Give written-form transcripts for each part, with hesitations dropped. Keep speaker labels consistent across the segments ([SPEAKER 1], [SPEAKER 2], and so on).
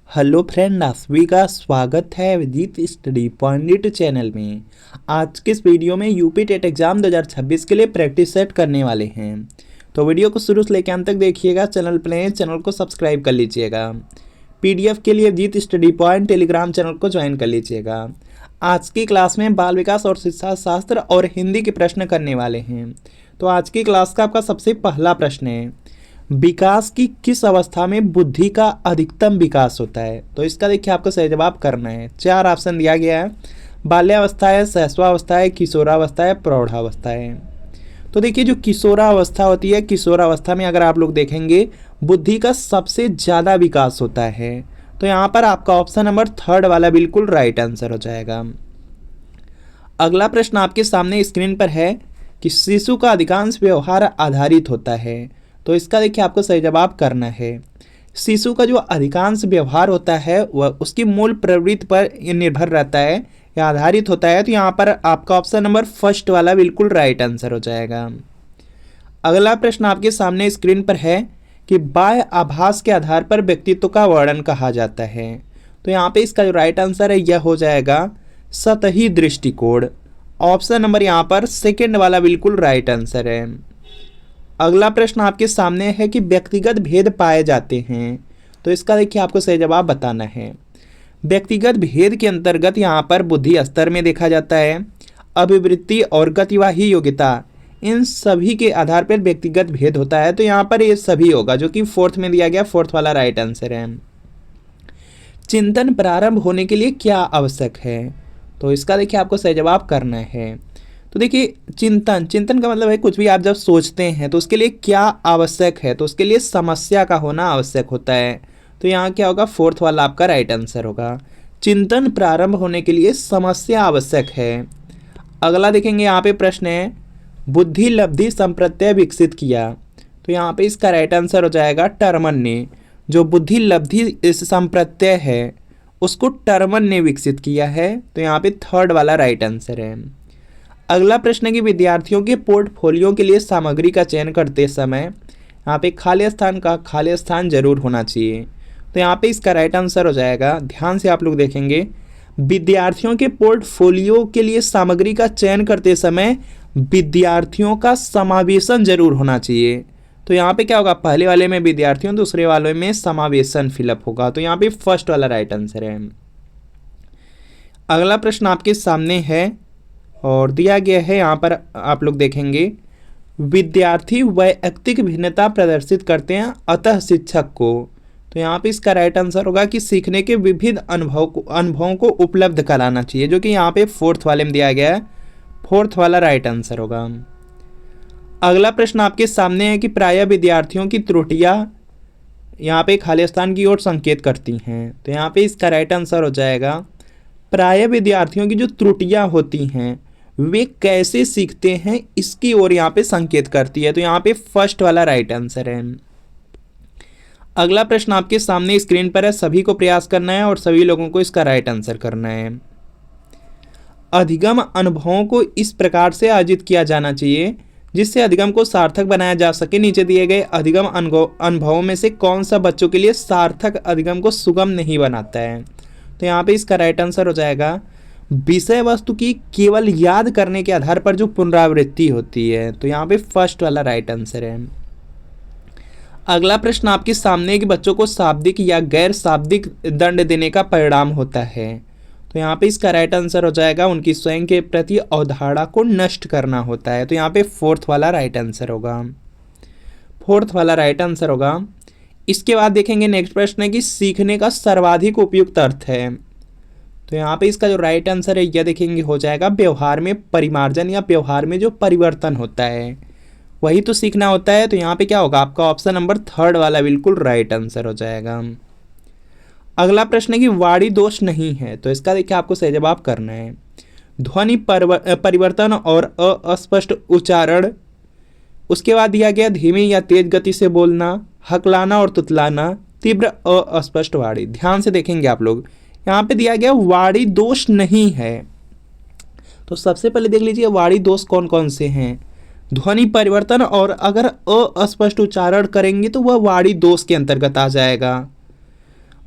[SPEAKER 1] Hello friend, आप सभी का स्वागत है विदित स्टडी पॉइंट चैनल में। आज के इस वीडियो में यूपी टेट एग्जाम 2026 के लिए प्रैक्टिस सेट करने वाले हैं। तो वीडियो को शुरू से लेकर अंत तक देखिएगा। चैनल को सब्सक्राइब कर लीजिएगा। पीडीएफ के लिए विदित स्टडी पॉइंट टेलीग्राम चैनल को ज्वाइन कर लीजिएगा। आज की क्लास में बाल विकास और शिक्षा शास्त्र और हिंदी के प्रश्न करने वाले हैं। तो आज की क्लास का आपका सबसे पहला प्रश्न है, विकास की किस अवस्था में बुद्धि का अधिकतम विकास होता है। तो इसका देखिए आपको सही जवाब करना है। 4 ऑप्शन दिया गया है, बाल्यावस्था है, शैशवावस्था है, किशोरावस्था है, प्रौढ़ावस्था है। तो देखिए जो किशोरावस्था होती है, किशोरावस्था में अगर आप लोग देखेंगे बुद्धि का सबसे ज़्यादा विकास होता है। तो यहाँ पर आपका ऑप्शन नंबर 3 वाला बिल्कुल राइट आंसर हो जाएगा। अगला प्रश्न आपके सामने स्क्रीन पर है कि शिशु का अधिकांश व्यवहार आधारित होता है। तो इसका देखिए आपको सही जवाब करना है। शिशु का जो अधिकांश व्यवहार होता है वह उसकी मूल प्रवृत्ति पर निर्भर रहता है या आधारित होता है। तो यहाँ पर आपका ऑप्शन नंबर 1 वाला बिल्कुल राइट आंसर हो जाएगा। अगला प्रश्न आपके सामने स्क्रीन पर है कि बाह्य आभास के आधार पर व्यक्तित्व का वर्णन कहा जाता है। तो यहाँ पे इसका जो राइट आंसर है यह हो जाएगा सतही दृष्टिकोण। ऑप्शन नंबर यहाँ पर 2 वाला बिल्कुल राइट आंसर है। अगला प्रश्न आपके सामने है कि व्यक्तिगत भेद पाए जाते हैं। तो इसका देखिए आपको सही जवाब बताना है। व्यक्तिगत भेद के अंतर्गत यहाँ पर बुद्धि स्तर में देखा जाता है, अभिवृत्ति और गतिवाही योग्यता, इन सभी के आधार पर व्यक्तिगत भेद होता है। तो यहाँ पर ये सभी होगा जो कि 4th में दिया गया, 4th वाला राइट आंसर है। चिंतन प्रारंभ होने के लिए क्या आवश्यक है। तो इसका देखिए आपको सही जवाब करना है। तो देखिए चिंतन का मतलब है कुछ भी आप जब सोचते हैं तो उसके लिए क्या आवश्यक है, तो उसके लिए समस्या का होना आवश्यक होता है। तो यहाँ क्या होगा, 4th वाला आपका राइट आंसर होगा। चिंतन प्रारंभ होने के लिए समस्या आवश्यक है। अगला देखेंगे यहाँ पे प्रश्न है, बुद्धि लब्धि संप्रत्यय विकसित किया। तो यहाँ पे इसका राइट आंसर हो जाएगा टर्मन ने। जो बुद्धि लब्धि इस संप्रत्यय है उसको टर्मन ने विकसित किया है। तो यहाँ पे 3rd वाला राइट आंसर है। अगला प्रश्न है कि विद्यार्थियों के पोर्टफोलियो के लिए सामग्री का चयन करते समय यहाँ पे खाली स्थान जरूर होना चाहिए। तो यहाँ पे इसका राइट आंसर हो जाएगा, ध्यान से आप लोग देखेंगे, विद्यार्थियों के पोर्टफोलियो के लिए सामग्री का चयन करते समय विद्यार्थियों का समावेशन जरूर होना चाहिए। तो यहाँ पे क्या होगा, पहले वाले में विद्यार्थियों, दूसरे वाले में समावेशन फिलअप होगा। तो यहाँ पे 1st वाला राइट आंसर है। अगला प्रश्न आपके सामने है और दिया गया है, यहाँ पर आप लोग देखेंगे, विद्यार्थी वैयक्तिक भिन्नता प्रदर्शित करते हैं अतः शिक्षक को। तो यहाँ पे इसका राइट आंसर होगा कि सीखने के विविध अनुभवों को उपलब्ध कराना चाहिए, जो कि यहाँ पे 4th वाले में दिया गया है। 4th वाला राइट आंसर होगा। अगला प्रश्न आपके सामने है कि प्रायः विद्यार्थियों की त्रुटियाँ यहाँ पे खाली स्थान की ओर संकेत करती हैं। तो यहाँ पे इसका राइट आंसर हो जाएगा, प्रायः विद्यार्थियों की जो त्रुटियाँ होती हैं वे कैसे सीखते हैं इसकी ओर यहाँ पे संकेत करती है। तो यहाँ पे 1st वाला राइट आंसर है। अगला प्रश्न आपके सामने स्क्रीन पर है, सभी को प्रयास करना है और सभी लोगों को इसका राइट आंसर करना है। अधिगम अनुभवों को इस प्रकार से आयोजित किया जाना चाहिए जिससे अधिगम को सार्थक बनाया जा सके। नीचे दिए गए अधिगम अनुभवों में से कौन सा बच्चों के लिए सार्थक अधिगम को सुगम नहीं बनाता है। तो यहाँ पे इसका राइट आंसर हो जाएगा, विषय वस्तु की केवल याद करने के आधार पर जो पुनरावृत्ति होती है। तो यहाँ पे 1st वाला राइट आंसर है। अगला प्रश्न आपके सामने है कि बच्चों को शाब्दिक या गैर शाब्दिक दंड देने का परिणाम होता है। तो यहाँ पे इसका राइट आंसर हो जाएगा, उनकी स्वयं के प्रति अवधारणा को नष्ट करना होता है। तो यहाँ पे 4th वाला राइट आंसर होगा। 4th वाला राइट आंसर होगा। इसके बाद देखेंगे नेक्स्ट प्रश्न है कि सीखने का सर्वाधिक उपयुक्त अर्थ है। तो यहाँ पे इसका जो राइट आंसर है यह देखेंगे हो जाएगा, व्यवहार में परिमार्जन या व्यवहार में जो परिवर्तन होता है वही तो सीखना होता है। तो यहाँ पे क्या होगा, आपका ऑप्शन नंबर 3rd वाला बिल्कुल राइट आंसर हो जाएगा। अगला प्रश्न है कि वाणी दोष नहीं है। तो इसका देखिए आपको सही जवाब करना है। ध्वनि परिवर्तन और अस्पष्ट उच्चारण, उसके बाद दिया गया धीमी या तेज गति से बोलना, हकलाना और तुतलाना, तीव्र अस्पष्ट वाणी। ध्यान से देखेंगे आप लोग, यहाँ पे दिया गया वाणी दोष नहीं है। तो सबसे पहले देख लीजिए वाणी दोष कौन कौन से हैं। ध्वनि परिवर्तन और अगर अस्पष्ट उच्चारण करेंगे तो वह वाणी दोष के अंतर्गत आ जाएगा।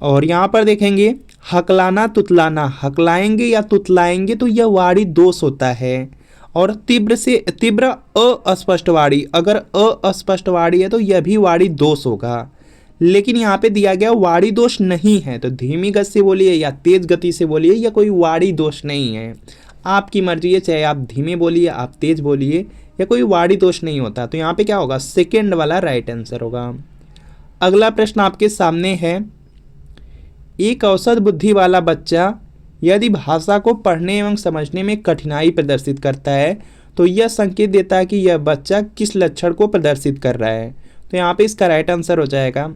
[SPEAKER 1] और यहाँ पर देखेंगे हकलाना तुतलाना, हकलाएंगे या तुतलाएंगे तो यह वाणी दोष होता है। और तीव्र से तीव्र अस्पष्ट वाणी, अगर अस्पष्ट वाणी है तो यह भी वाणी दोष होगा। लेकिन यहाँ पे दिया गया वाणी दोष नहीं है, तो धीमी गति से बोलिए या तेज गति से बोलिए, यह कोई वाणी दोष नहीं है। आपकी मर्जी है, चाहे आप धीमे बोलिए आप तेज बोलिए, या कोई वाणी दोष नहीं होता। तो यहाँ पे क्या होगा, सेकेंड वाला राइट आंसर होगा। अगला प्रश्न आपके सामने है, एक औसत बुद्धि वाला बच्चा यदि भाषा को पढ़ने एवं समझने में कठिनाई प्रदर्शित करता है तो यह संकेत देता है कि यह बच्चा किस लक्षण को प्रदर्शित कर रहा है। तो यहाँ पे इसका राइट आंसर हो जाएगा,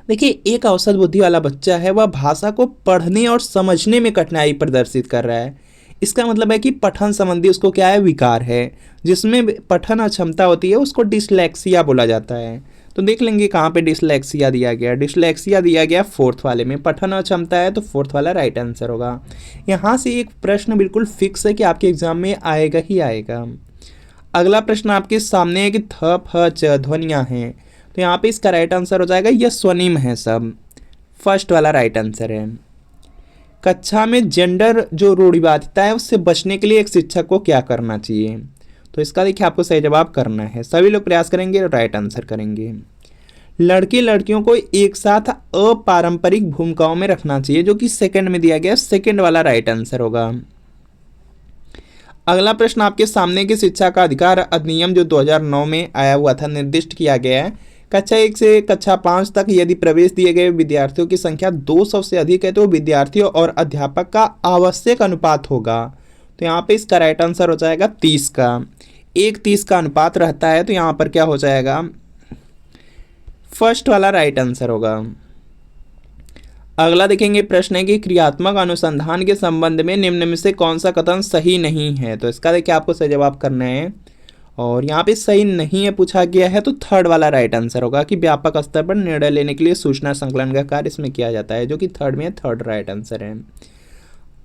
[SPEAKER 1] देखिए एक औसत बुद्धि वाला बच्चा है वह भाषा को पढ़ने और समझने में कठिनाई प्रदर्शित कर रहा है। इसका मतलब है कि पठन संबंधी उसको क्या है, विकार है। जिसमें पठन अक्षमता होती है उसको डिसलेक्सिया बोला जाता है। तो देख लेंगे कहाँ पे डिसलेक्सिया दिया गया, डिसलेक्सिया दिया गया फोर्थ वाले में, पठन अक्षमता है तो फोर्थ वाला राइट आंसर होगा। यहाँ से एक प्रश्न बिल्कुल फिक्स है कि आपके एग्जाम में आएगा ही आएगा। अगला प्रश्न आपके सामने है कि थ फ च ध्वनियाँ हैं, तो यहाँ पे इसका राइट आंसर हो जाएगा, यह स्वनिम है सब, फर्स्ट वाला राइट आंसर है। कक्षा में जेंडर जो रूढ़िवादिता है उससे बचने के लिए एक शिक्षक को क्या करना चाहिए। तो इसका देखिए आपको सही जवाब करना है, सभी लोग प्रयास करेंगे और राइट आंसर करेंगे। लड़के लड़कियों को एक साथ अपारंपरिक भूमिकाओं में रखना चाहिए, जो कि सेकंड में दिया गया, सेकंड वाला राइट आंसर होगा। अगला प्रश्न आपके सामने की शिक्षा का अधिकार अधिनियम जो 2009 में आया हुआ था, निर्दिष्ट किया गया है कक्षा 1 से कक्षा 5 तक यदि प्रवेश दिए गए विद्यार्थियों की संख्या 200 से अधिक है तो विद्यार्थियों और अध्यापक का आवश्यक अनुपात होगा। तो यहाँ पे इसका राइट आंसर हो जाएगा 30 का, 1:30 का अनुपात रहता है। तो यहाँ पर क्या हो जाएगा, फर्स्ट वाला राइट आंसर होगा। अगला देखेंगे प्रश्न है कि क्रियात्मक अनुसंधान के संबंध में निम्न में से कौन सा कथन सही नहीं है। तो इसका देखिए आपको सही जवाब करना है, और यहाँ पे सही नहीं है पूछा गया है तो थर्ड वाला राइट आंसर होगा कि व्यापक स्तर पर निर्णय लेने के लिए सूचना संकलन का कार्य इसमें किया जाता है, जो कि थर्ड में थर्ड राइट आंसर है।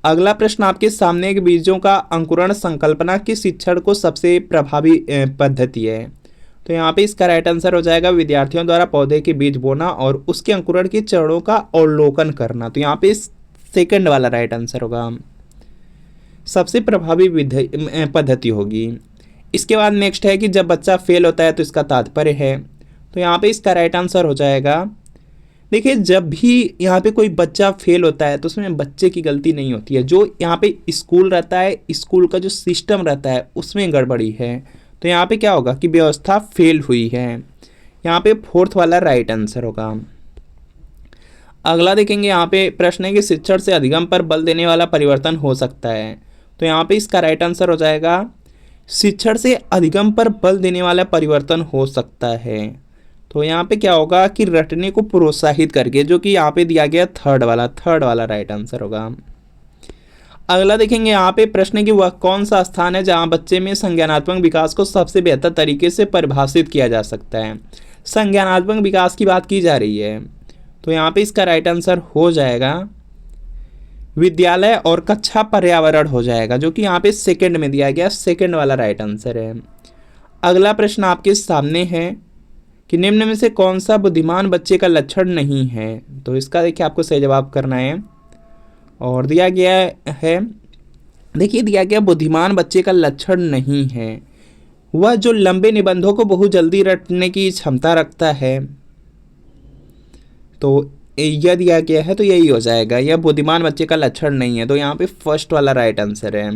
[SPEAKER 1] अगला प्रश्न आपके सामने एक बीजों का अंकुरण संकल्पना किस शिक्षण को सबसे प्रभावी पद्धति है। तो यहाँ पे इसका राइट आंसर हो जाएगा विद्यार्थियों द्वारा पौधे के बीज बोना और उसके अंकुरण के चरणों का अवलोकन करना। तो यहाँ पे सेकंड वाला राइट आंसर होगा, सबसे प्रभावी पद्धति होगी। इसके बाद नेक्स्ट है कि जब बच्चा फेल होता है तो इसका तात्पर्य है। तो यहाँ पे इसका राइट आंसर हो जाएगा, देखिए जब भी यहाँ पे कोई बच्चा फेल होता है तो उसमें बच्चे की गलती नहीं होती है, जो यहाँ पे स्कूल रहता है, स्कूल का जो सिस्टम रहता है उसमें गड़बड़ी है। तो यहाँ पे क्या होगा कि व्यवस्था फेल हुई है, यहाँ पे फोर्थ वाला राइट आंसर होगा। अगला देखेंगे यहाँ पे प्रश्न है कि शिक्षण से अधिगम पर बल देने वाला परिवर्तन हो सकता है। तो यहाँ पे इसका राइट आंसर हो जाएगा, शिक्षण से अधिगम पर बल देने वाला परिवर्तन हो सकता है। तो यहाँ पे क्या होगा कि रटने को प्रोत्साहित करके, जो कि यहाँ पे दिया गया थर्ड वाला राइट आंसर होगा। अगला देखेंगे यहाँ पे प्रश्न कि वह कौन सा स्थान है जहाँ बच्चे में संज्ञानात्मक विकास को सबसे बेहतर तरीके से परिभाषित किया जा सकता है। संज्ञानात्मक विकास की बात की जा रही है, तो यहाँ पे इसका राइट आंसर हो जाएगा विद्यालय और कक्षा पर्यावरण हो जाएगा, जो कि यहाँ पे सेकंड में दिया गया, सेकंड वाला राइट आंसर है। अगला प्रश्न आपके सामने है कि निम्न में से कौन सा बुद्धिमान बच्चे का लक्षण नहीं है। तो इसका देखिए आपको सही जवाब करना है, और दिया गया है, देखिए दिया गया बुद्धिमान बच्चे का लक्षण नहीं है वह जो लंबे निबंधों को बहुत जल्दी रटने की क्षमता रखता है। तो यह दिया गया है तो यही हो जाएगा, यह बुद्धिमान बच्चे का लक्षण नहीं है। तो यहाँ पे फर्स्ट वाला राइट आंसर है।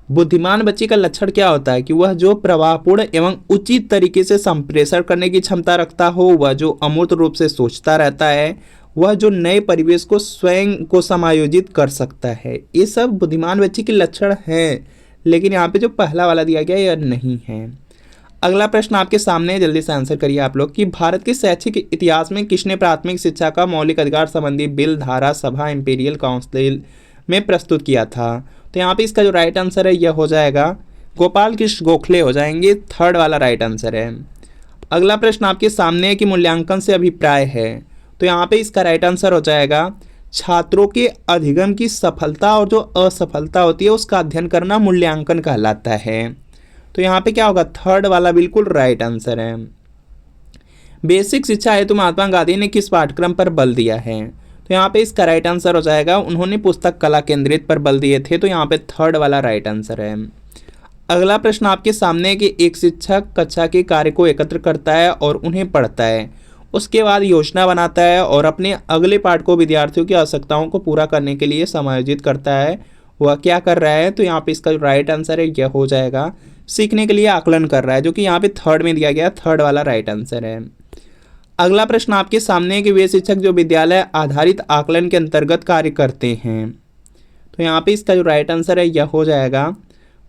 [SPEAKER 1] बुद्धिमान बच्चे का लक्षण क्या होता है कि वह जो प्रवाहपूर्ण एवं उचित तरीके से संप्रेषण करने की क्षमता रखता हो, वह जो अमूर्त रूप से सोचता रहता है, वह जो नए परिवेश को स्वयं को समायोजित कर सकता है। ये सब बुद्धिमान बच्चे के लक्षण हैं, लेकिन यहाँ पे जो पहला वाला दिया गया यह नहीं है। अगला प्रश्न आपके सामने है, जल्दी से आंसर करिए आप लोग कि भारत के शैक्षिक इतिहास में किसने प्राथमिक शिक्षा का मौलिक अधिकार संबंधी बिल धारा सभा इंपीरियल काउंसिल में प्रस्तुत किया था। तो यहाँ पे इसका जो राइट आंसर है यह हो जाएगा गोपाल कृष्ण गोखले हो जाएंगे, थर्ड वाला राइट आंसर है। अगला प्रश्न आपके सामने है कि मूल्यांकन से अभिप्राय है। तो यहाँ पे इसका राइट आंसर हो जाएगा छात्रों के अधिगम की सफलता और जो असफलता होती है उसका अध्ययन करना मूल्यांकन कहलाता है। तो यहाँ पे क्या होगा, थर्ड वाला बिल्कुल राइट आंसर है। बेसिक शिक्षा हेतु महात्मा गांधी ने किस पाठ्यक्रम पर बल दिया है? तो यहाँ पे इसका राइट आंसर हो जाएगा, उन्होंने पुस्तक कला केंद्रित पर बल दिए थे, तो यहाँ पे थर्ड वाला राइट आंसर है। अगला प्रश्न आपके सामने है कि एक शिक्षक कक्षा के कार्य को एकत्र करता है और उन्हें पढ़ता है, उसके बाद योजना बनाता है और अपने अगले पाठ को विद्यार्थियों की आवश्यकताओं को पूरा करने के लिए समायोजित करता है। वह क्या कर रहा है? तो यहाँ पे इसका जो राइट आंसर है यह हो जाएगा, सीखने के लिए आकलन कर रहा है, जो कि यहाँ पे थर्ड में दिया गया, थर्ड वाला राइट आंसर है। अगला प्रश्न आपके सामने है कि वे शिक्षक जो विद्यालय आधारित आकलन के अंतर्गत कार्य करते हैं, तो यहाँ पे इसका जो राइट आंसर है यह हो जाएगा,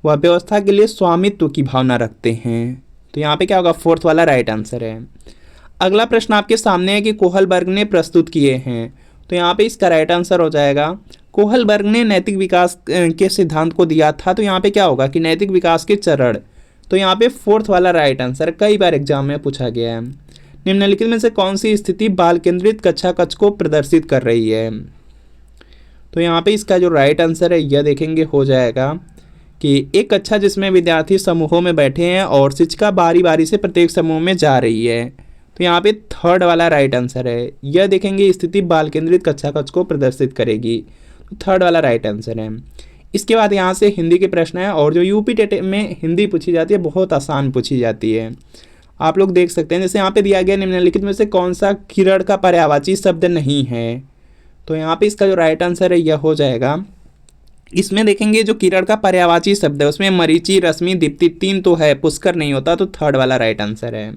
[SPEAKER 1] वह व्यवस्था के लिए स्वामित्व की भावना रखते हैं, तो यहाँ पे क्या होगा, फोर्थ वाला राइट आंसर है। अगला प्रश्न आपके सामने है कि कोहलबर्ग ने प्रस्तुत किए हैं, तो यहाँ पे इसका राइट आंसर हो जाएगा, कोहलबर्ग ने नैतिक विकास के सिद्धांत को दिया था, तो यहाँ पे क्या होगा कि नैतिक विकास के चरण, तो यहाँ पे फोर्थ वाला राइट आंसर, कई बार एग्जाम में पूछा गया है। निम्नलिखित में से कौन सी स्थिति बाल केंद्रित कक्षा कक्ष को प्रदर्शित कर रही है? तो यहाँ पे इसका जो राइट आंसर है यह देखेंगे हो जाएगा कि एक कक्षा जिसमें विद्यार्थी समूहों में बैठे हैं और शिक्षिका बारी बारी से प्रत्येक समूह में जा रही है, तो यहाँ पे थर्ड वाला राइट आंसर है। यह देखेंगे स्थिति बाल केंद्रित कक्षा कक्ष को प्रदर्शित करेगी, तो थर्ड वाला राइट आंसर है। इसके बाद यहाँ से हिंदी के प्रश्न है, और जो यूपी टेट में हिंदी पूछी जाती है बहुत आसान पूछी जाती है, आप लोग देख सकते हैं। जैसे यहाँ पे दिया गया निम्नलिखित में से कौन सा किरण का पर्यायवाची शब्द नहीं है, तो यहाँ पे इसका जो राइट आंसर है यह हो जाएगा, इसमें देखेंगे जो किरण का पर्यायवाची शब्द है उसमें मरीचि, रश्मि, दीप्ति तीन तो है, पुष्कर नहीं होता, तो थर्ड वाला राइट आंसर है।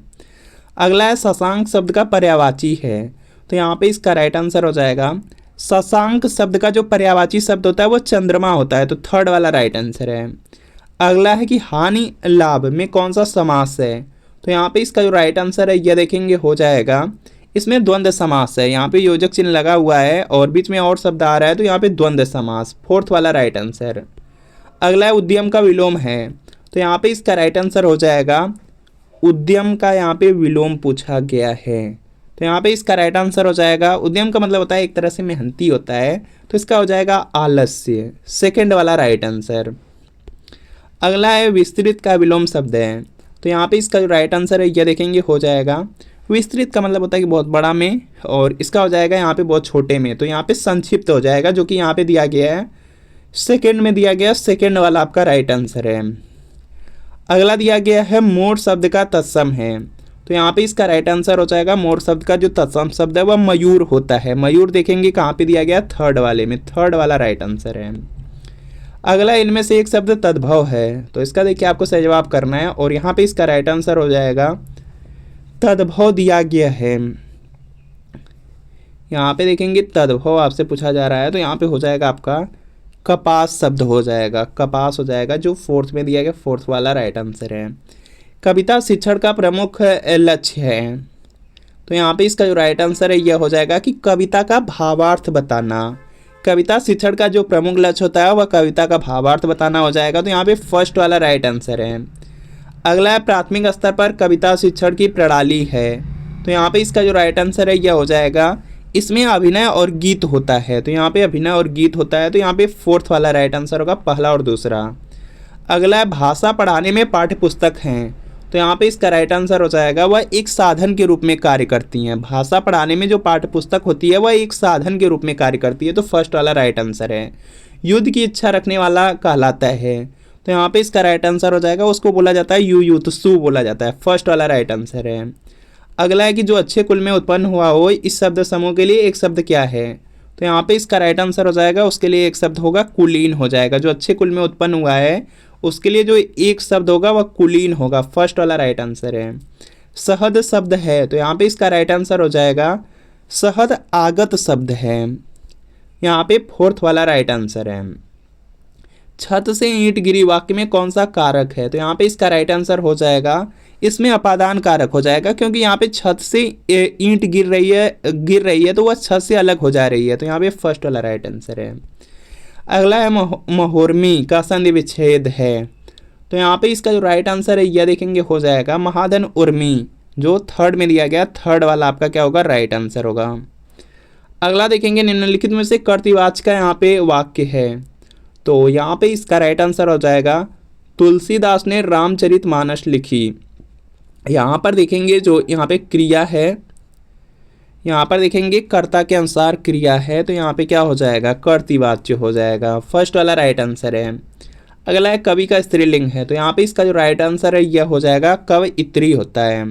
[SPEAKER 1] अगला है शशांक शब्द का पर्यायवाची है, तो यहाँ पे इसका राइट आंसर हो जाएगा, शशांक शब्द का जो पर्यायवाची शब्द होता है वो चंद्रमा होता है, तो थर्ड वाला राइट आंसर है। अगला है कि हानि लाभ में कौन सा समास है, तो यहाँ पे इसका जो राइट आंसर है यह देखेंगे हो जाएगा, इसमें द्वंद्व समास है, यहाँ पे योजक चिन्ह लगा हुआ है और बीच में और शब्द आ रहा है, तो यहाँ पे द्वंद्व समास, फोर्थ वाला राइट आंसर। अगला है उद्यम का विलोम है, तो यहाँ पे इसका राइट आंसर हो जाएगा, उद्यम का यहाँ पे विलोम पूछा गया है, तो यहाँ पे इसका राइट आंसर हो जाएगा, उद्यम का मतलब होता है एक तरह से मेहनती होता है, तो इसका हो जाएगा आलस्य, सेकंड वाला राइट आंसर। अगला है विस्तृत का विलोम शब्द है, तो यहाँ पे इसका जो राइट आंसर है यह देखेंगे हो जाएगा, विस्तृत का मतलब होता है कि बहुत बड़ा में, और इसका हो जाएगा यहाँ पे बहुत छोटे में, तो यहाँ पे संक्षिप्त हो जाएगा, जो कि यहाँ पे दिया गया है, सेकंड में दिया गया, सेकंड वाला आपका राइट आंसर है। अगला दिया गया है मोर शब्द का तत्सम है, तो यहाँ पे इसका राइट आंसर हो जाएगा, मोर शब्द का जो तत्सम शब्द है वह मयूर होता है, मयूर देखेंगे कहाँ पे दिया गया, थर्ड वाले में, थर्ड वाला राइट आंसर है। अगला इनमें से एक शब्द तद्भव है, तो इसका देखिए आपको सही जवाब करना है, और यहाँ पे इसका राइट आंसर हो जाएगा, तद्भव दिया गया है, यहाँ पे देखेंगे तद्भव आपसे पूछा जा रहा है, तो यहाँ पे हो जाएगा आपका कपास शब्द हो जाएगा, कपास हो जाएगा, जो फोर्थ में दिया गया, फोर्थ वाला राइट आंसर है। कविता शिक्षण का प्रमुख लक्ष्य है, तो यहाँ पे इसका जो राइट आंसर है यह हो जाएगा कि कविता का भावार्थ बताना, कविता शिक्षण का जो प्रमुख लक्ष्य होता है वह कविता का भावार्थ बताना हो जाएगा, तो यहाँ पे फर्स्ट वाला राइट आंसर है। अगला है प्राथमिक स्तर पर कविता शिक्षण की प्रणाली है, तो यहाँ पे इसका जो राइट आंसर है यह हो जाएगा, इसमें अभिनय और गीत होता है, तो यहाँ पे अभिनय और गीत होता है, तो यहाँ पे फोर्थ वाला राइट आंसर होगा, पहला और दूसरा। अगला है भाषा पढ़ाने में पाठ्य पुस्तक हैं, तो यहाँ पे इसका राइट आंसर हो जाएगा, वह एक साधन के रूप में कार्य करती हैं, भाषा पढ़ाने में जो पाठ्य पुस्तक होती है वह एक साधन के रूप में कार्य करती है, तो फर्स्ट वाला राइट आंसर है। युद्ध की इच्छा रखने वाला कहलाता है, तो यहाँ पे इसका राइट आंसर हो जाएगा, उसको बोला जाता है युयुत्सु बोला जाता है, फर्स्ट वाला राइट आंसर है। अगला है कि जो अच्छे कुल में उत्पन्न हुआ हो, इस शब्द समूह के लिए एक शब्द क्या है, तो यहाँ पे इसका राइट आंसर हो जाएगा, उसके लिए एक शब्द होगा कुलीन हो जाएगा, जो अच्छे कुल में उत्पन्न हुआ है उसके लिए जो एक शब्द होगा वह कुलीन होगा, फर्स्ट वाला राइट आंसर है। सहद शब्द है, तो यहाँ पे इसका राइट आंसर हो जाएगा, सहद आगत शब्द है, यहाँ पे फोर्थ वाला राइट आंसर है। छत से ईंट गिरी वाक्य में कौन सा कारक है, तो यहाँ पे इसका राइट आंसर हो जाएगा, इसमें अपादान कारक हो जाएगा, क्योंकि यहाँ पे छत से ईंट गिर रही है तो वह छत से अलग हो जा रही है, तो यहाँ पे फर्स्ट वाला राइट आंसर है। अगला है महोर्मी का संधि विच्छेद है, तो यहाँ पे इसका जो राइट आंसर है यह देखेंगे हो जाएगा, महाधन उर्मी, जो थर्ड में दिया गया, थर्ड वाला आपका क्या होगा, राइट आंसर होगा। अगला देखेंगे निम्नलिखित में से कर्तृवाच्य का यहाँ पे वाक्य है, तो यहाँ पे इसका राइट आंसर हो जाएगा, तुलसीदास ने रामचरितमानस लिखी, यहाँ पर देखेंगे जो यहाँ पे क्रिया है, यहाँ पर देखेंगे कर्ता के अनुसार क्रिया है, तो यहाँ पे क्या हो जाएगा, कर्तृवाच्य हो जाएगा। फर्स्ट वाला राइट आंसर है। अगला है कवि का स्त्रीलिंग है, तो यहाँ पे इसका जो राइट आंसर है यह हो जाएगा कवयित्री होता है।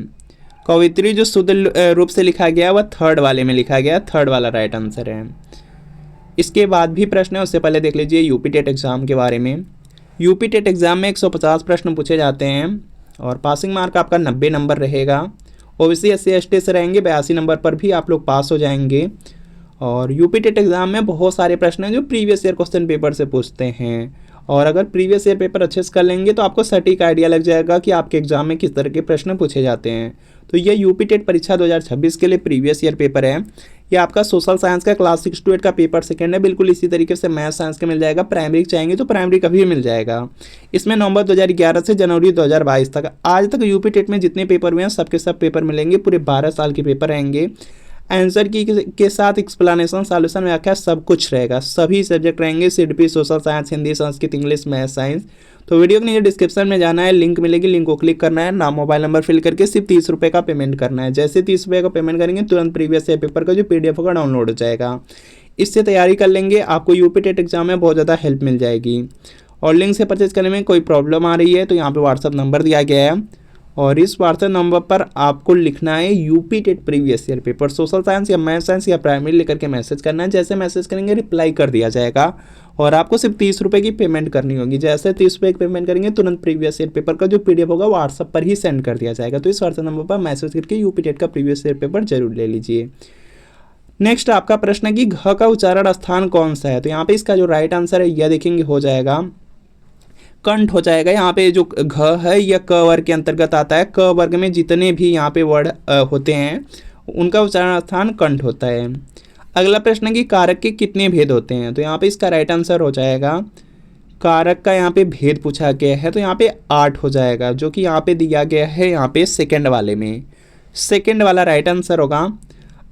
[SPEAKER 1] कवयित्री जो शुद्ध रूप से लिखा गया वह थर्ड वाले में लिखा गया, थर्ड वाला राइट आंसर है। इसके बाद भी प्रश्न है, उससे पहले देख लीजिए यूपी टेट एग्जाम के बारे में। यूपी टेट एग्जाम में 150 प्रश्न पूछे जाते हैं और पासिंग मार्क आपका 90 नंबर रहेगा। ओबीसी SC ST से रहेंगे 82 नंबर पर भी आप लोग पास हो जाएंगे। और यूपी टेट एग्जाम में बहुत सारे प्रश्न हैं जो प्रीवियस ईयर क्वेश्चन पेपर से पूछते हैं, और अगर प्रीवियस ईयर पेपर अच्छे से कर लेंगे तो आपको सटीक आइडिया लग जाएगा कि आपके एग्जाम में किस तरह के प्रश्न पूछे जाते हैं। तो ये यूपी टेट परीक्षा 2026 के लिए प्रीवियस ईयर पेपर है। ये आपका सोशल साइंस का क्लास 6 to 8 का पेपर सेकंड है, बिल्कुल इसी तरीके से मैथ साइंस का मिल जाएगा। प्राइमरी चाहेंगे तो प्राइमरी का भी मिल जाएगा। इसमें नवंबर 2011 से जनवरी 2022 तक आज तक यूपी टेट में जितने पेपर हुए हैं सबके सब पेपर मिलेंगे। पूरे 12 साल के पेपर रहेंगे। आंसर की के साथ एक्सप्लेनेशन, सॉल्यूशन, व्याख्या सब कुछ रहेगा। सभी सब्जेक्ट रहेंगे, CDP, social science, Hindi, Sanskrit, English, math, science. तो वीडियो के नीचे डिस्क्रिप्शन में जाना है, लिंक मिलेगी, लिंक को क्लिक करना है, नाम मोबाइल नंबर फिल करके सिर्फ 30 रुपये का पेमेंट करना है। जैसे 30 रुपये का पेमेंट करेंगे तुरंत प्रीवियस ईयर पेपर का जो PDF होगा डाउनलोड हो जाएगा। इससे तैयारी कर लेंगे, आपको यूपी टेट एग्जाम में बहुत ज़्यादा हेल्प मिल जाएगी। और लिंक से परचेज करने में कोई प्रॉब्लम आ रही है तो यहाँ पर व्हाट्सअप नंबर दिया गया है, और इस व्हाट्सएप नंबर पर आपको लिखना है UP TET previous year paper social science या मैथ साइंस या प्राइमरी लेकर के मैसेज करना है। जैसे मैसेज करेंगे रिप्लाई कर दिया जाएगा, और आपको सिर्फ 30 रुपये की पेमेंट करनी होगी। जैसे 30 रुपये की पेमेंट करेंगे तुरंत प्रीवियस ईयर पेपर का जो PDF होगा व्हाट्सएप पर ही सेंड कर दिया जाएगा। तो इस व्हाट्सएप नंबर पर मैसेज करके यूपी टेट का प्रीवियस ईयर पेपर जरूर ले लीजिए। नेक्स्ट आपका प्रश्न है कि घ का उच्चारण स्थान कौन सा है, तो यहाँ पे इसका जो राइट आंसर है यह देखेंगे हो जाएगा कंठ हो जाएगा। यहाँ पे जो घ है यह क वर्ग के अंतर्गत आता है। क वर्ग में जितने भी यहाँ पे वर्ड होते हैं उनका उच्चारण स्थान कंठ होता है। अगला प्रश्न है कि कारक के कितने भेद होते हैं, तो यहाँ पे इसका राइट आंसर हो जाएगा कारक का यहाँ पे भेद पूछा गया है तो यहाँ पे 8 हो जाएगा, जो कि यहाँ पे दिया गया है यहाँ पे सेकंड वाले में। सेकंड वाला राइट आंसर होगा।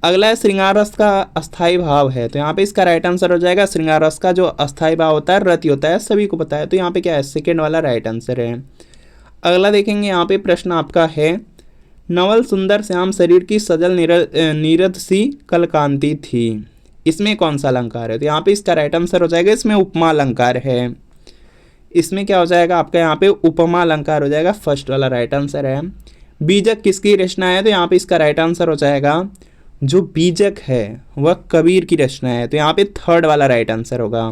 [SPEAKER 1] अगला है श्रृंगार रस का अस्थाई भाव है, तो यहाँ पे इसका राइट आंसर हो जाएगा श्रृंगार रस का जो अस्थाई भाव होता है रति होता है, सभी को पता है। तो यहाँ पे क्या है, सेकंड वाला राइट आंसर है। अगला देखेंगे यहाँ पे प्रश्न आपका है नवल सुंदर श्याम शरीर की सजल नीरद सी कलकांति थी, इसमें कौन सा अलंकार है, तो यहाँ पे इसका राइट आंसर हो जाएगा इसमें उपमा अलंकार है। इसमें क्या हो जाएगा आपका यहाँ पे उपमा अलंकार हो जाएगा, फर्स्ट वाला राइट आंसर है। बीजक किसकी रचना है, तो यहाँ पे इसका राइट आंसर हो जाएगा जो बीजक है वह कबीर की रचना है, तो यहाँ पे थर्ड वाला राइट आंसर होगा।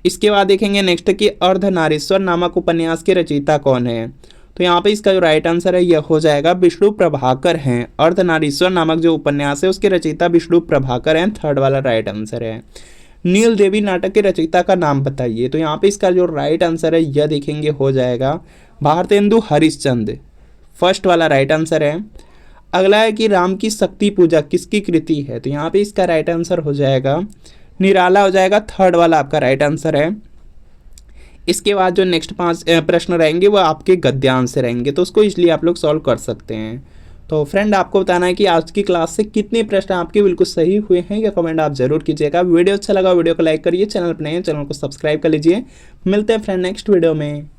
[SPEAKER 1] इसके बाद देखेंगे नेक्स्ट कि अर्धनारीश्वर नामक उपन्यास के रचयिता कौन है, तो यहाँ पे इसका जो राइट आंसर है यह हो जाएगा विष्णु प्रभाकर हैं। अर्धनारीश्वर नामक जो उपन्यास है उसके रचयिता विष्णु प्रभाकर हैं, थर्ड वाला राइट आंसर है। नील देवी नाटक के रचयिता का नाम बताइए, तो यहाँ पे इसका जो राइट आंसर है यह देखेंगे हो जाएगा भारतेंदु हरिश्चंद्र, फर्स्ट वाला राइट आंसर है। अगला है कि राम की शक्ति पूजा किसकी कृति है, तो यहाँ पे इसका राइट आंसर हो जाएगा निराला हो जाएगा, थर्ड वाला आपका राइट आंसर है। इसके बाद जो नेक्स्ट 5 प्रश्न रहेंगे वो आपके गद्यांश से रहेंगे, तो उसको इसलिए आप लोग सॉल्व कर सकते हैं। तो फ्रेंड आपको बताना है कि आज की क्लास से कितने प्रश्न आपके बिल्कुल सही हुए हैं, या कमेंट आप जरूर कीजिएगा। वीडियो अच्छा लगा वीडियो को लाइक करिए, चैनल पर नए हैं चैनल को सब्सक्राइब कर लीजिए। मिलते हैं फ्रेंड नेक्स्ट वीडियो में।